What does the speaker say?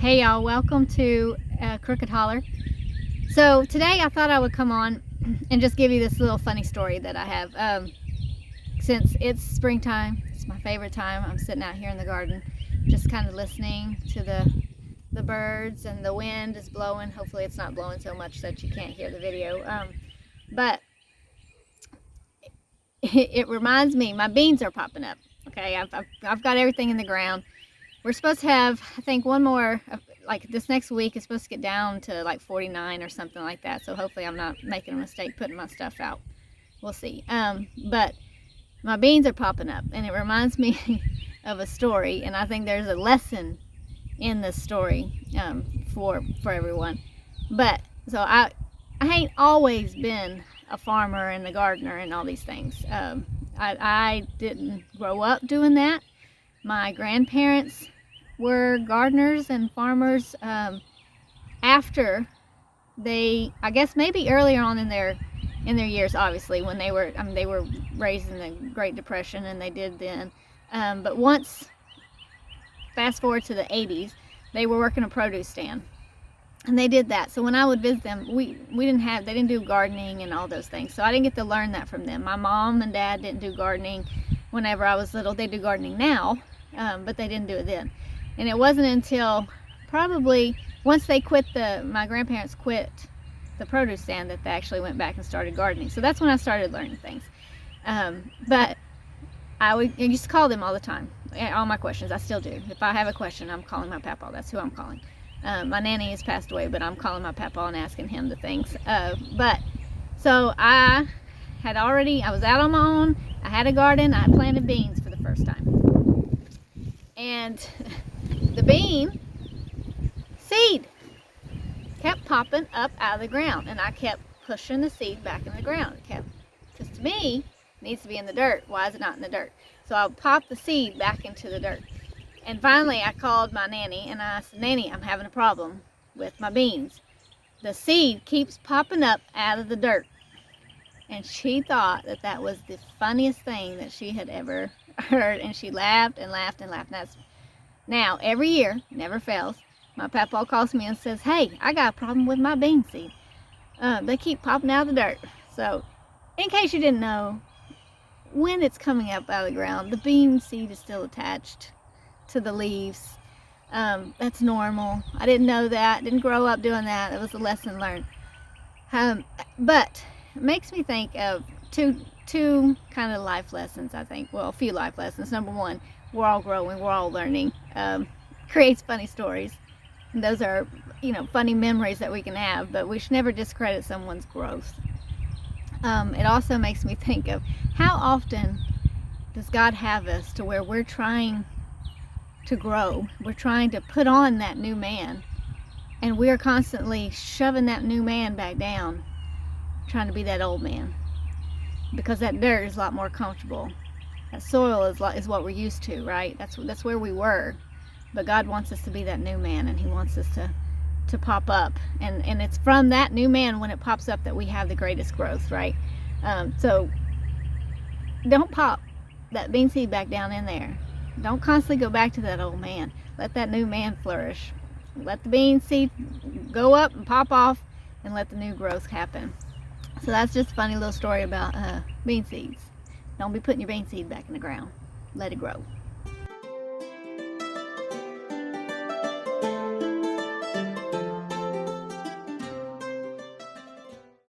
Hey y'all, welcome to Crooked Holler. So today I thought I would come on and just give you this little funny story that I have. Since it's springtime, it's my favorite time. I'm sitting out here in the garden just kind of listening to the birds, and the wind is blowing. Hopefully it's not blowing so much that you can't hear the video. But it reminds me, my beans are popping up. Okay, I've got everything in the ground. We're supposed to have, I think, one more, like this next week is supposed to get down to like 49 or something like that. So hopefully I'm not making a mistake putting my stuff out. We'll see. But my beans are popping up, and it reminds me of a story, and I think there's a lesson in this story for everyone. But so I ain't always been a farmer and a gardener and all these things. I didn't grow up doing that. My grandparents were gardeners and farmers after they, I guess maybe earlier on in their years, obviously, when they were, they were raised in the Great Depression, and they did then. But once, fast forward to the 80s, they were working a produce stand, and they did that. So when I would visit them, they didn't do gardening and all those things. So I didn't get to learn that from them. My mom and dad didn't do gardening whenever I was little. They do gardening now, but they didn't do it then. And it wasn't until probably once they quit my grandparents quit the produce stand that they actually went back and started gardening. So that's when I started learning things. But I used to call them all the time, all my questions. I still do. If I have a question, I'm calling my papa. That's who I'm calling. My nanny has passed away, but I'm calling my papa and asking him the things. But so I was out on my own. I had a garden. I planted beans for the first time. And the bean seed kept popping up out of the ground, and I kept pushing the seed back in the ground. Because to me, it needs to be in the dirt. Why is it not in the dirt? So I'll pop the seed back into the dirt. And finally I called my nanny and I said, "Nanny, I'm having a problem with my beans. The seed keeps popping up out of the dirt." And she thought that that was the funniest thing that she had ever heard, and she laughed and laughed and laughed. Now, every year, never fails, my papa calls me and says, "Hey, I got a problem with my bean seed. They keep popping out of the dirt." So, in case you didn't know, when it's coming up out of the ground, the bean seed is still attached to the leaves. That's normal. I didn't know that. Didn't grow up doing that. It was a lesson learned. But it makes me think of two kind of life lessons, I think. Well, a few life lessons. Number one, we're all growing, we're all learning. Creates funny stories. And those are, funny memories that we can have, but we should never discredit someone's growth. It also makes me think of how often does God have us to where we're trying to grow, we're trying to put on that new man, and we're constantly shoving that new man back down, trying to be that old man, because that dirt is a lot more comfortable. That soil is what we're used to, right? That's where we were. But God wants us to be that new man, and He wants us to pop up, and it's from that new man, when it pops up, that we have the greatest growth, right? So don't pop that bean seed back down in there. Don't constantly go back to that old man. Let that new man flourish. Let the bean seed go up and pop off, and let the new growth happen. So that's just a funny little story about bean seeds. Don't be putting your bean seed back in the ground. Let it grow.